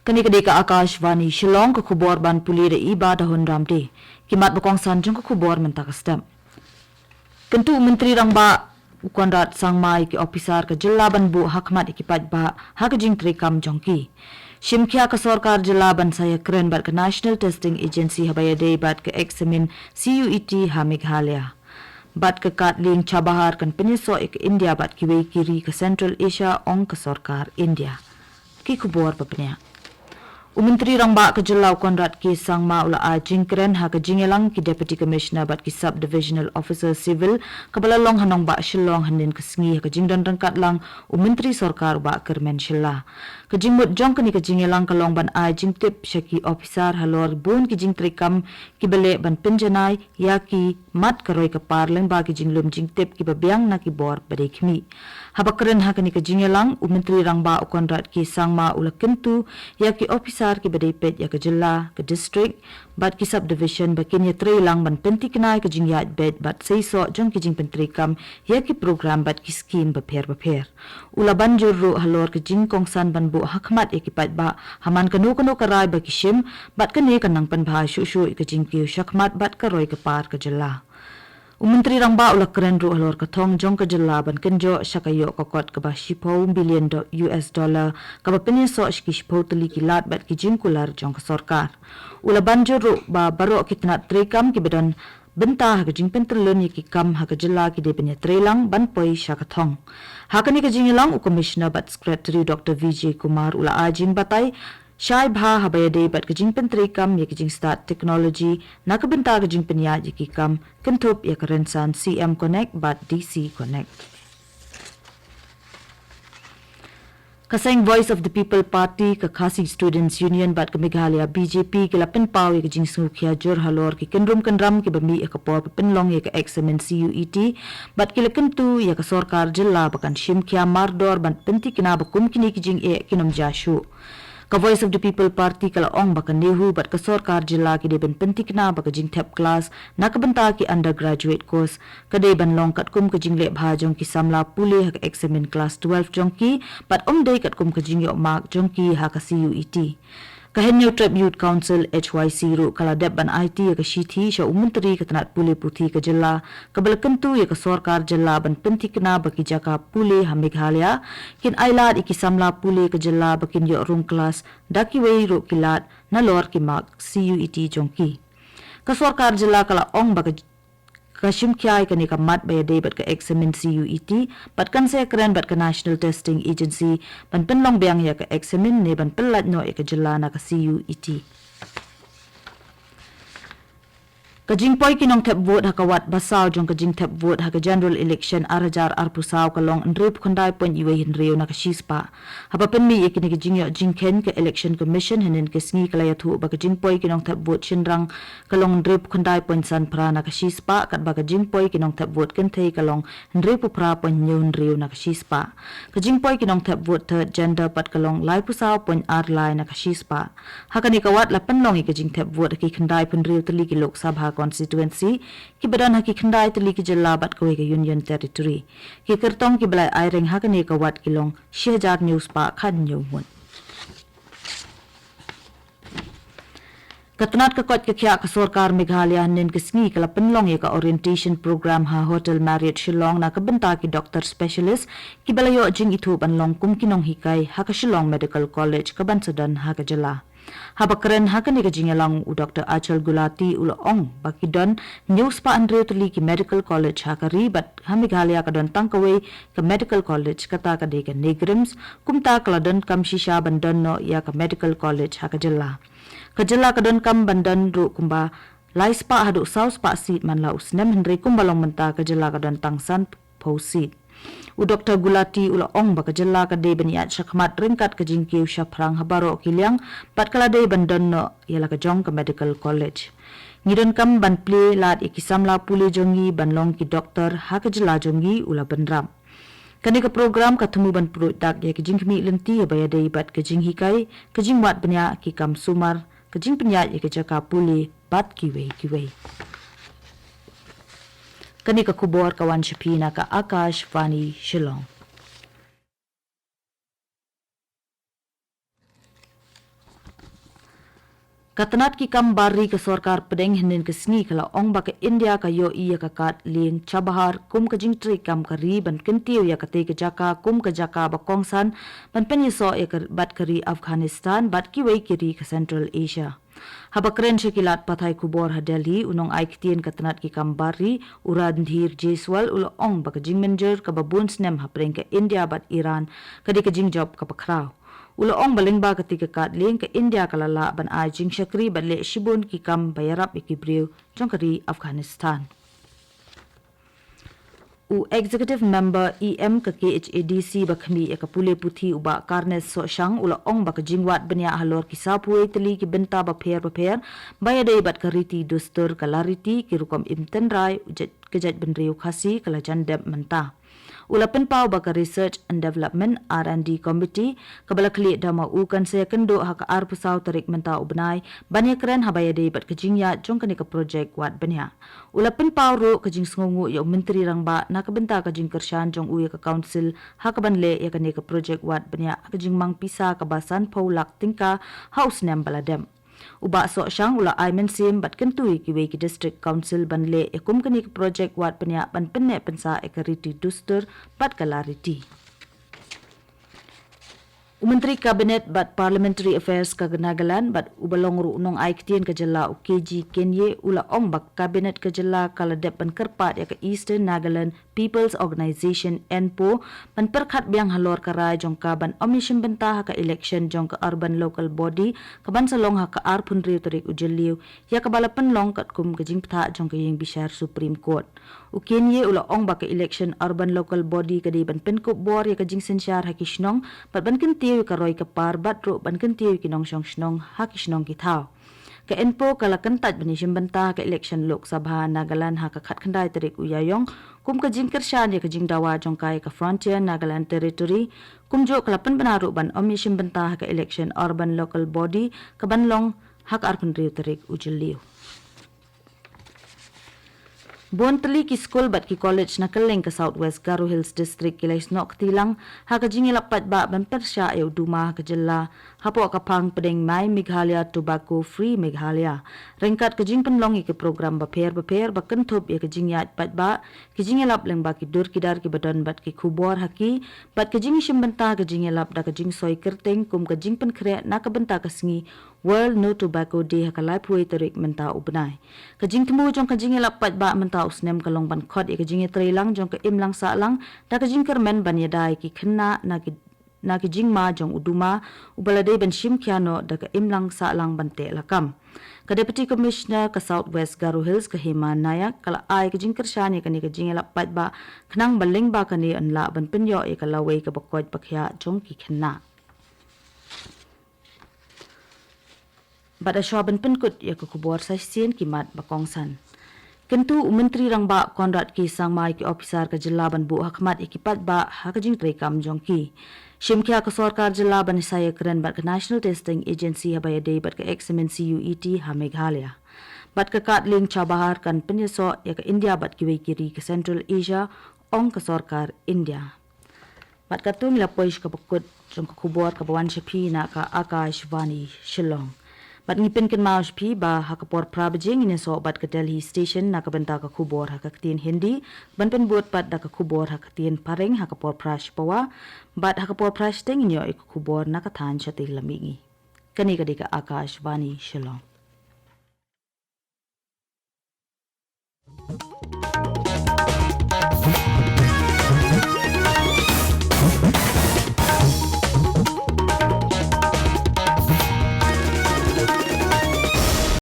Kani kadai ka Akashvani Shillong ka khubor ban puli re iba dahon ramde kimat bakong sanjung ka khubor mentakastam. Kentu Menteri Rangba Ukonrat Sangmai ki officer ka jilla ban bu hakmat ikipat ba hakajing trikam jongki. Shimkya ka sarkar jilla ban saya keren bat ka National Testing Agency habayade bat ka examin CUET ha Meghalaya. Bat ka katling Chabahar kan penyeso ik India bat kiwe kiri ka Central Asia ong ka sarkar India. Ki khubor papnya. Menteri Rangba ke Jelau Konrad ki Sangma ula ajing keren ha ke jingelang ki Deputy Commissioner bat ki Sub-Divisional Officer Civil kabalalong hanong ba Shillong hanin ke sengi ha ke jingdan rangkat lang Menteri Sarkar ba kermen Shilla. Ke jingmut jong kani ke jingelang kalong ban ajing tip syaki officer halor bun ki jing trikam ki bele ban penjanai ya ki mat karoi ke parleng ba ki jinglum jing tip ki babiang na ki bor badekmi. Haba keren ha kani ke jingelang Menteri Rangba Konrad ki Sangma ula kentu ya ki officer ki badai pet ya ke jilla ke district bat ki subdivision bakin ya trailang ban penti kenai ke jingyat bed bat seiso jong ki jing pentrikam ya ki program bat ki scheme baper ula banjur ru halor ke jing kongsan ban bu hakmat ya ki pat ba haman kanu karai ba ki shim bat kani kanang pan bha shu ke jing ki shakmat bat karoi ke par ke jilla. Menteri Rangba ula keren ru halor katong jong ke jilla ban kenjo syakayo kokot ke ba $10 billion ka ba penyeso ki $10 tali ki lat bat ki jingkular jong ke sarkar. Ula banjur ru ba baro ki tenat trikam ki bedan bentah ke jing pentrelun ki kam ha ke jilla ki de penya trelang ban poi syakatong. Hakani ke jingilang u Commissioner bat Secretary Dr. Vijay Kumar ula ajing batai Syai bha habayade bat kejing pentrikam ya kejing start technology na kebenta kejing penya ya kikam kentup ya kerensan CM Connect bat DC Connect. Kaseng Voice of the People Party ke Khasi Students Union bat ke Meghalaya BJP ke lapin pau ya kejing sungkia jur halor ki kenrum kenram ki bami ya kapor penlong ya ke examen CUET bat ki lekentu ya ke sarkar jilla bakan shimkia mardor ban penti kena bakum kini kejing e kinom jashu. Ka Voice of the People Party kala ong baka nehu bat ka sarkar jilla ki deben pentik na baka jing tap class na kabenta ki undergraduate course kadai ban long kat kum ka jing le bha jong ki samla pule ha ka examen class 12 jong ki bat dei kat kum ka jing yo mark jong ki ha ka CUET. Kahenyo Tribute Council HYC ru kala deb ban IT ya ka shithi sya Menteri ka tanat pule puthi ka jilla kabal kentu ya ka sarkar jilla ban pentik na baki jaka pule ha Meghalaya kin ailad iki samla pule ka jilla bakin yo rung class daki wei ru kilat na lor ki mark CUET jongki ka sarkar jilla kala ong baka Kashim kiai kani ka mat baya day bat ka examen CUET bat kan saya keren bat ka National Testing Agency ban penlong biang ya ka examen ne ban pelat no ya ka jilla na ka CUET. Kajing poi kinong tap vote hakawat basaw jong kajing tap vote haka general election arajar arpusaw kalong ndrip kundai point iwe hinreo na kashispa. Hapa penmi ikini kajing yo jingken ke election commission hinin kesngi kalaya thu ba kajing poi kinong tap vote shinrang kalong ndrip kundai point san pra na kashispa kat ba kajing poi kinong tap vote kentei kalong ndrip pra point nyo hinreo na kashispa. Kajing poi kinong tap vote third gender pat kalong lai pusaw point arlai na kashispa. Haka ni kawat la penlong ikajing tap vote haki kundai penreo tali ki lok sabha constituency ki badan haki khandai tali ki jilla bat kowe ke union territory ki kertong ki balai aireng hakane ka wat kilong shehjar news pa khan nyumun Katnat ka kot ka kya ka sarkar Meghalaya nin kisngi kala penlong ya ka orientation program ha Hotel Marriott Shillong na kabenta ki doctor specialist ki balayo jing itu banlong kum kinong hikai ha ka Shillong Medical College ka bansadan ha ka jala Habakren hakan ni kajingalang u Dr. Achal Gulati ula ong bakidon news pa Andre tuli ki Medical College hakari bat Meghalaya kadon tangkaway ka Medical College kata ka de ka Negrims kumta kaladon kam shisha bandan no ya ka Medical College hakajalla kajalla kadon kam bandan ru kumba lais pa hadu saus pa seat man la usnem hendri kumbalong menta kajalla kadon tangsan posit u Dr. Gulati ula ong baka jalla ka de baniat syakmat ringkat ka jingkiw syaprang habaro kilyang pat kala de bandan no yala ka jong ka Medical College ngidon kam ban ple lat ikisamla pule jongi banlong ki doktor ha ka jalla jongi ula bandram kani ka program ka temu ban produk ya ka jingkmi lenti baya de bat ka jinghikai ka jingwat banya ki kam sumar ka jing penya ya ka jaka pule bat kiwe Kani ka kubor kawan Shapina ka Akashvani Shillong. Katanat ki kam bari ke sorkar pedeng henen ke sni kala ong ba ke India ka yo iya ka kat ling Chabahar kum ka jing tri kam kari ban kentiu ya kate ke jaka kum ka jaka ba kongsan ban penyiso ya ke bat kari Afghanistan bat ki wei kiri ke Central Asia. Haba keren syakilat pathai kubor ha Delhi unong ai kitien katanat ki kam bari urad dhir Jaiswal ulo ong ba ka jing menjer ka babun snem ha preng ke India bat Iran kadi ka jing job ka pakraw. Ulo ong baling ba ketika kat ling ke India kalala ban ajing syakri ban le shibun ki kam bayarap ikibriu jong kari Afghanistan. U executive member EM ke KHADC bakhmi ya kapule puthi uba karnes so shang ulo ong ba kajingwat benya halor kisapue teli ki benta ba pher bayadai bat kariti dostur kalariti ki rukom imtenrai ujet kejat benriu khasi kala jandep mentah. Ulapan pau baka Research and Development R&D Committee kabala kli dama ukan saya kendo haka ar pusau tarik mentau benai banyak keren habaya dei bat kejingya jong kani ka project wat banya. Ulapan pau ro kejing sengungu ya menteri rangba na kabenta kejing kershan jong uya ka council haka banle ya kani ka project wat banya kejing mang pisa kabasan paulak tingka house nem baladem. Uba so syang ula aimen sim bat kentui ki wei ki district council banle ekum kani ki project wat penya ban penne pensa ekariti duster bat kalariti. Menteri Kabinet bat Parliamentary Affairs ka Nagaland bat ubalong ru unong ai kitien ka jala UKG Kenye ula ong bak Kabinet ka jala kala dep ban kerpat ya ka Eastern Nagaland People's Organisation NPO ban perkhat biang halor karai jong ka ban omission benta ha ka election jong ka urban local body ka ban salong ha ka ar pun riu tarik ujeliu ya ka balapan long kat kum ka jing ptha jong ka yeng bishar Supreme Court. Ukenye ula ong bak ka election urban local body ka di ban penkup bor ya ka jing sensyar ha kishnong bat ban kentiw ka roy ka par bat ro ban kentiw kinong syong shnong ha kishnong kithaw. Ka NPO kala kantat banishim benta ka election Lok Sabha Nagaland ha ka khat khandai tarik uyayong kum ka jing kershan ya ka jing dawa jong kai ka Frontier Nagaland Territory kum jo kala pen benaru ban omission benta ha ka election urban local body ka banlong hak arpun riu tarik ujeliu. Buon teli ki school bat ki college na keleng ke Southwest Garo Hills District kilais nok tilang ha ka jingi lapat ba ban persya e uduma ka jella hapo ka pang pedeng mai Meghalaya Tobacco Free Meghalaya rengkat ka jing penlong ke program ba per ba kenthop ya ka jing yat pat ba ki jingi lap leng ba ki dur ki dar ki badan bat ki khubor haki bat ka jingi shimbenta ka jingi lap da ka jing soi kerteng kum ka jing pen khre na ka benta ka sngi World No Tobacco Day ha ka lai puai tarik menta ubnai ka jing temu jong ka jingi lap pat ba menta usnem kalong ban khot ya ka jingi trailang jong ka imlang sa lang da ka jing kermen ban yadai ki khenna na ki jing ma jong uduma ubalade ban shim khyano da ka imlang sa lang ban te lakam ka Deputy Commissioner ka Southwest Garo Hills ka Hema Nayak kala ai ka jing kershani ka ni ka jing lap pat ba khnang baling ba ka ni anla ban penyo e ka lawei ka bakwat pakhya jong ki khenna Bada syaban penkut ya ke kubur sasien kimat bakongsan. Kentu Menteri Rangba Konrad Ki Sang Mai ki officer ke jelaban bu hakmat ikipat ba hakajing trekam jongki. Shimkia ke sorkar jelaban saya keren bat ke National Testing Agency habaya day bat ke examen CUET ha Meghalaya. Bat ke Katling Chabahar kan penyeso ya ke India bat ki wei kiri ke Central Asia ong ke sorkar India. Bat katung lapoish ke pekut jong ke kubur ke bawan syapi na ka Akashvani Shillong. Bat ngipin ken maus pi ba hakapor prabjing ini so bat ke Delhi station na kabenta ka kubor hakatien Hindi ban pen buat bat da ka kubor hakatien pareng hakapor prash pawa bat hakapor prash teng inyo ik kubor na kathan chati lamingi kani kadika Akashvani Shillong